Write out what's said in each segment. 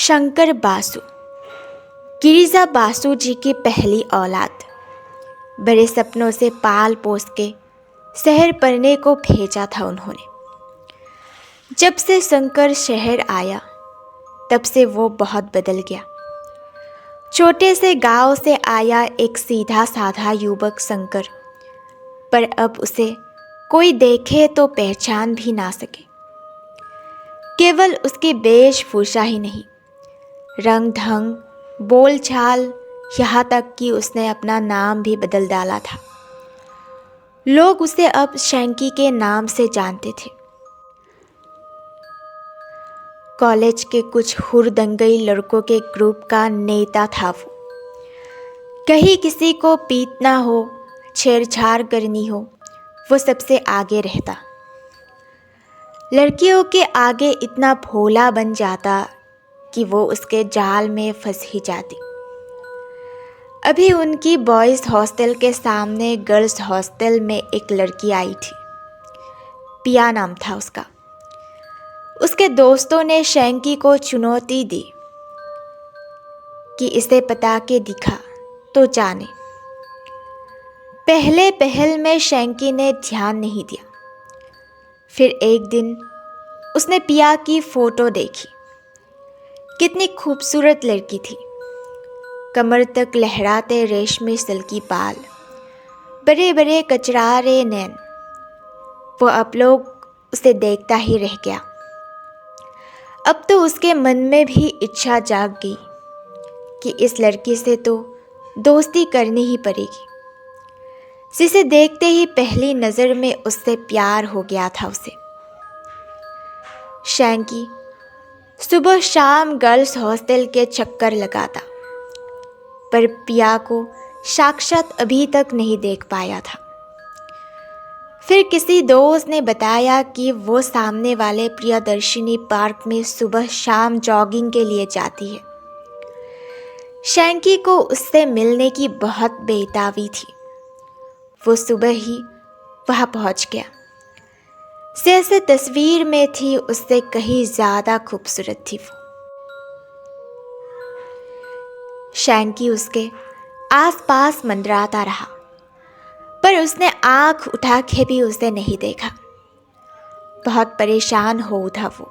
शंकर बासु गिरिजा बासु जी की पहली औलाद। बड़े सपनों से पाल पोस के शहर पढ़ने को भेजा था उन्होंने। जब से शंकर शहर आया तब से वो बहुत बदल गया। छोटे से गांव से आया एक सीधा साधा युवक शंकर, पर अब उसे कोई देखे तो पहचान भी ना सके। केवल उसकी वेशभूषा ही नहीं, रंग ढंग, बोलचाल, यहाँ तक कि उसने अपना नाम भी बदल डाला था। लोग उसे अब शैंकी के नाम से जानते थे। कॉलेज के कुछ हुरदंगई लड़कों के ग्रुप का नेता था वो। कहीं किसी को पीटना हो, छेड़छाड़ करनी हो, वो सबसे आगे रहता। लड़कियों के आगे इतना भोला बन जाता कि वो उसके जाल में फंस ही जाती। अभी उनकी बॉयज़ हॉस्टल के सामने गर्ल्स हॉस्टल में एक लड़की आई थी। पिया नाम था उसका। उसके दोस्तों ने शैंकी को चुनौती दी कि इसे पता के दिखा तो जाने। पहले पहल में शैंकी ने ध्यान नहीं दिया। फिर एक दिन उसने पिया की फ़ोटो देखी। कितनी खूबसूरत लड़की थी। कमर तक लहराते रेशमी सिल्की बाल, बड़े बड़े कचरारे नैन। वो अब लोग उसे देखता ही रह गया। अब तो उसके मन में भी इच्छा जाग गई कि इस लड़की से तो दोस्ती करनी ही पड़ेगी, जिसे देखते ही पहली नज़र में उससे प्यार हो गया था उसे। शैंकी सुबह शाम गर्ल्स हॉस्टल के चक्कर लगाता, पर पिया को साक्षात अभी तक नहीं देख पाया था। फिर किसी दोस्त ने बताया कि वो सामने वाले प्रियदर्शिनी पार्क में सुबह शाम जॉगिंग के लिए जाती है। शैंकी को उससे मिलने की बहुत बेताबी थी। वो सुबह ही वहाँ पहुँच गया। जैसे तस्वीर में थी उससे कहीं ज़्यादा खूबसूरत थी वो। शैंकी उसके आसपास मंडराता रहा, पर उसने आंख उठा के भी उसे नहीं देखा। बहुत परेशान हो उठा वो।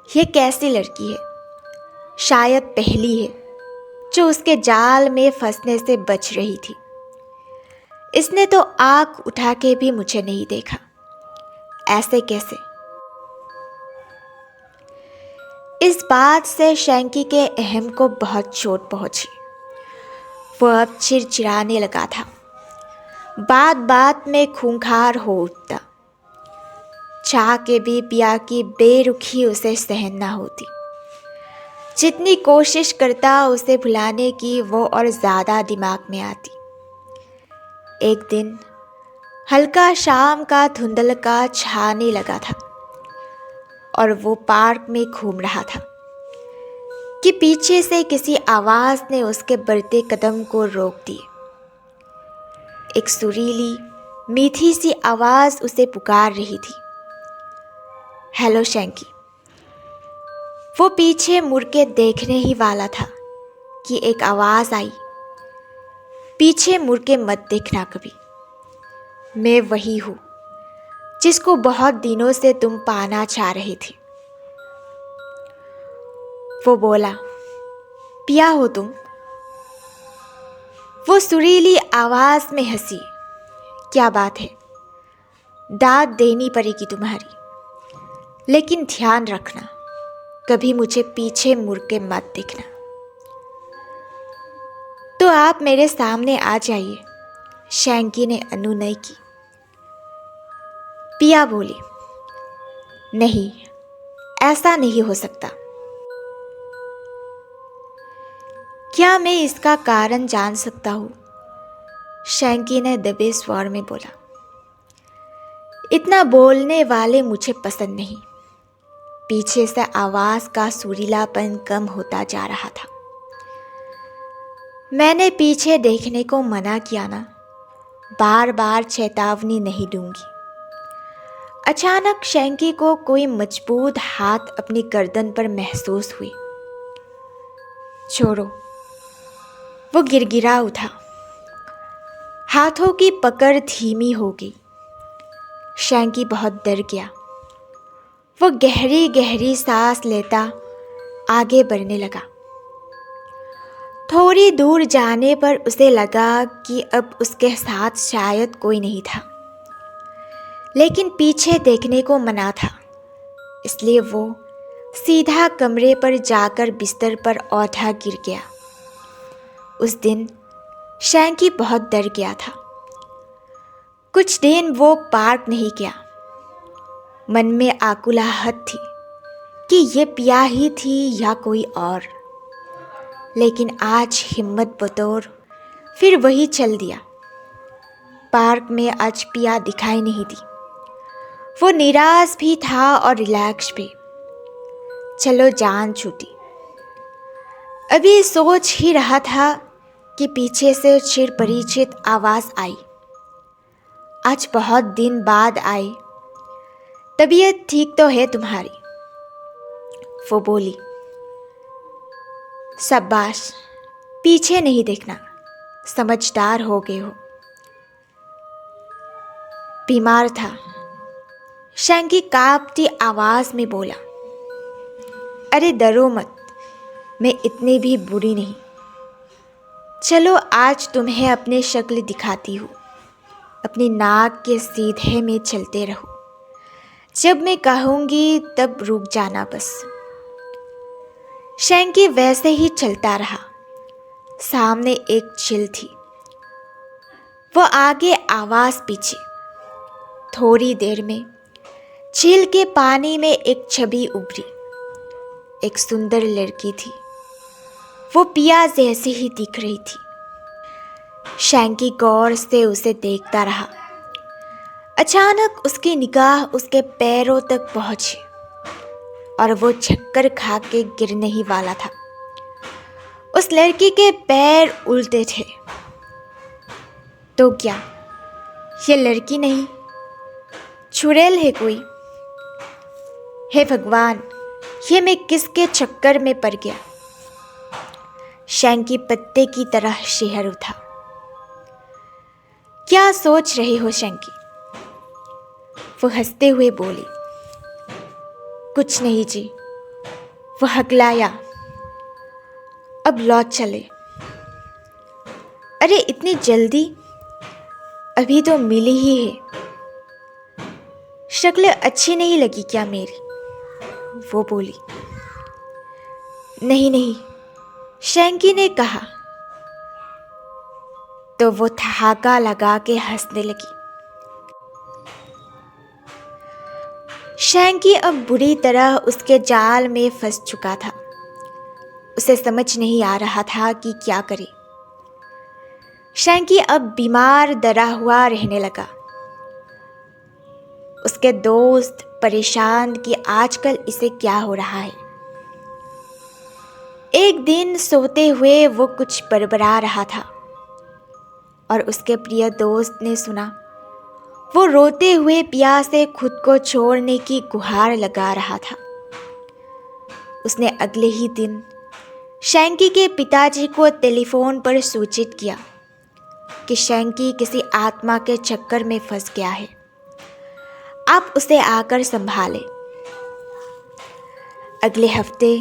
ये कैसी लड़की है? शायद पहली है जो उसके जाल में फंसने से बच रही थी। इसने तो आंख उठा के भी मुझे नहीं देखा। ऐसे कैसे? इस बात से शैंकी के अहम को बहुत चोट पहुंची। वो अब चिड़चिड़ाने लगा था। बात बात में खूंखार हो उठता। चाह के भी पिया की बेरुखी उसे सहन ना होती। जितनी कोशिश करता उसे भुलाने की, वो और ज़्यादा दिमाग में आती। एक दिन हल्का शाम का धुंधलका छाने लगा था और वो पार्क में घूम रहा था कि पीछे से किसी आवाज़ ने उसके बढ़ते कदम को रोक दिए। एक सुरीली मीठी सी आवाज़ उसे पुकार रही थी, हेलो शैंकी। वो पीछे मुड़ के देखने ही वाला था कि एक आवाज़ आई, पीछे मुड़ के मत देखना कभी। मैं वही हूँ जिसको बहुत दिनों से तुम पाना चाह रहे थे। वो बोला, पिया हो तुम? वो सुरीली आवाज़ में हंसी, क्या बात है, दाद देनी पड़ेगी तुम्हारी, लेकिन ध्यान रखना कभी मुझे पीछे मुड़ के मत देखना। तो आप मेरे सामने आ जाइए, शैंकी ने अनुनय की। पिया बोली, नहीं, ऐसा नहीं हो सकता। क्या मैं इसका कारण जान सकता हूँ? शैंकी ने दबे स्वर में बोला। इतना बोलने वाले मुझे पसंद नहीं। पीछे से आवाज़ का सुरीलापन कम होता जा रहा था। मैंने पीछे देखने को मना किया ना, बार बार चेतावनी नहीं दूंगी। अचानक शैंकी को कोई मजबूत हाथ अपनी गर्दन पर महसूस हुई। छोड़ो। वो गिड़गिड़ा उठा। हाथों की पकड़ धीमी हो गई। शैंकी बहुत डर गया। वो गहरी गहरी सांस लेता आगे बढ़ने लगा। थोड़ी दूर जाने पर उसे लगा कि अब उसके साथ शायद कोई नहीं था, लेकिन पीछे देखने को मना था, इसलिए वो सीधा कमरे पर जाकर बिस्तर पर औंधा गिर गया। उस दिन शैंकी बहुत डर गया था। कुछ दिन वो पार्क नहीं गया। मन में आकुलाहट थी कि ये पिया ही थी या कोई और, लेकिन आज हिम्मत बटोर फिर वही चल दिया। पार्क में आज पिया दिखाई नहीं दी। वो निराश भी था और रिलैक्स भी। चलो जान छूटी। अभी सोच ही रहा था कि पीछे से चिरपरिचित आवाज़ आई। आज बहुत दिन बाद आई। तबीयत ठीक तो है तुम्हारी? वो बोली। शाबाश, पीछे नहीं देखना, समझदार हो गए हो। बीमार था, शैंकी कांपती आवाज में बोला। अरे डरो मत, मैं इतनी भी बुरी नहीं। चलो आज तुम्हें अपनी शक्ल दिखाती हूँ। अपनी नाक के सीधे में चलते रहो। जब मैं कहूँगी तब रुक जाना बस। शैंकी वैसे ही चलता रहा। सामने एक झील थी। वो आगे, आवाज पीछे। थोड़ी देर में झील के पानी में एक छवि उभरी। एक सुंदर लड़की थी। वो पिया जैसी ही दिख रही थी। शैंकी गौर से उसे देखता रहा। अचानक उसकी निगाह उसके पैरों तक पहुंची और वो चक्कर खा के गिरने ही वाला था। उस लड़की के पैर उल्टे थे। तो क्या ये लड़की नहीं, चुड़ैल है कोई? हे भगवान, ये मैं किसके चक्कर में पड़ गया? शैंकी पत्ते की तरह शिहर उठा। क्या सोच रही हो शैंकी? वो हंसते हुए बोली। कुछ नहीं जी। वो हकलाया। अब लौट चले। अरे इतनी जल्दी? अभी तो मिली ही है। शक्ल अच्छी नहीं लगी क्या मेरी? वो बोली। नहीं नहीं, शैंकी ने कहा। तो वो ठहाका लगा के हंसने लगी। शैंकी अब बुरी तरह उसके जाल में फंस चुका था। उसे समझ नहीं आ रहा था कि क्या करे। शैंकी अब बीमार डरा हुआ रहने लगा। उसके दोस्त परेशान कि आजकल इसे क्या हो रहा है। एक दिन सोते हुए वो कुछ बड़बड़ा रहा था और उसके प्रिय दोस्त ने सुना। वो रोते हुए पिया से खुद को छोड़ने की गुहार लगा रहा था। उसने अगले ही दिन शैंकी के पिताजी को टेलीफोन पर सूचित किया कि शैंकी किसी आत्मा के चक्कर में फंस गया है। आप उसे आकर संभालें। अगले हफ्ते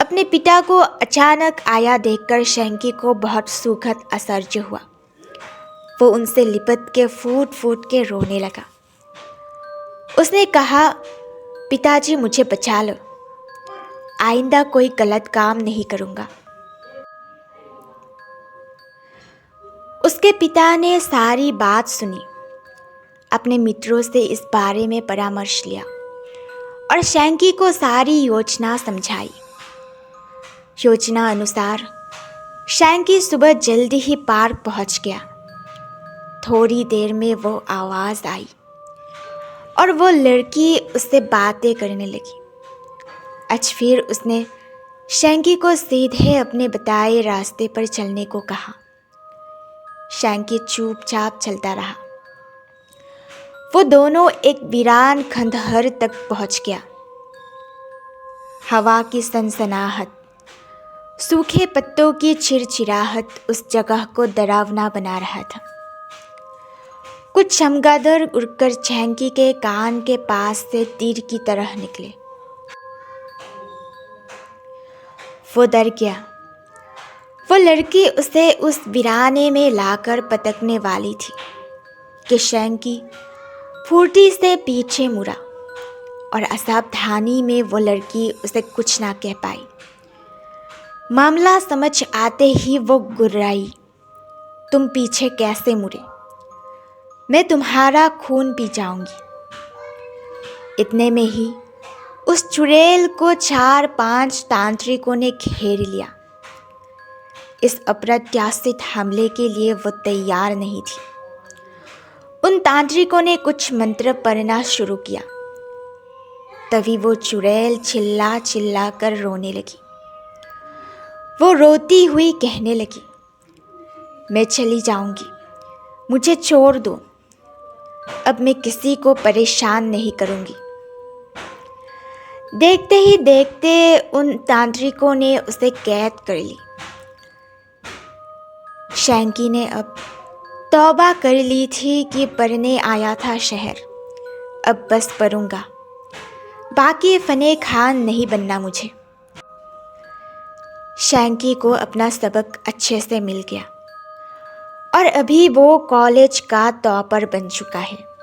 अपने पिता को अचानक आया देखकर शैंकी को बहुत सुखद आश्चर्य हुआ। वो उनसे लिपट के फूट फूट के रोने लगा। उसने कहा, पिताजी मुझे बचा लो, आइंदा कोई गलत काम नहीं करूँगा। उसके पिता ने सारी बात सुनी, अपने मित्रों से इस बारे में परामर्श लिया और शैंकी को सारी योजना समझाई। योजना अनुसार शैंकी सुबह जल्दी ही पार्क पहुंच गया। थोड़ी देर में वो आवाज़ आई और वो लड़की उससे बातें करने लगी। आज फिर उसने शैंकी को सीधे अपने बताए रास्ते पर चलने को कहा। शैंकी चुपचाप चलता रहा। वो दोनों एक वीरान खंडहर तक पहुंच गया। हवा की सनसनाहट, सूखे पत्तों की चिरचिराहट उस जगह को डरावना बना रहा था। कुछ चमगादड़ उड़कर शैंकी के कान के पास से तीर की तरह निकले। वो डर गया। वो लड़की उसे उस वीराने में लाकर पटकने वाली थी कि शैंकी फुर्ती से पीछे मुड़ा और असावधानी में वो लड़की उसे कुछ ना कह पाई। मामला समझ आते ही वो गुर्राई, तुम पीछे कैसे मुड़े? मैं तुम्हारा खून पी जाऊंगी। इतने में ही उस चुड़ैल को 4-5 तांत्रिकों ने घेर लिया। इस अप्रत्याशित हमले के लिए वो तैयार नहीं थी। उन तांत्रिकों ने कुछ मंत्र पढ़ना शुरू किया। तभी वो चुड़ैल चिल्ला चिल्ला कर रोने लगी। वो रोती हुई कहने लगी, मैं चली जाऊंगी, मुझे छोड़ दो, अब मैं किसी को परेशान नहीं करूंगी। देखते ही देखते उन तांत्रिकों ने उसे कैद कर ली। शैंकी ने अब तौबा कर ली थी कि पढ़ने आया था शहर, अब बस पढ़ूंगा, बाकी फने खान नहीं बनना मुझे। शैंकी को अपना सबक अच्छे से मिल गया और अभी वो कॉलेज का टॉपर बन चुका है।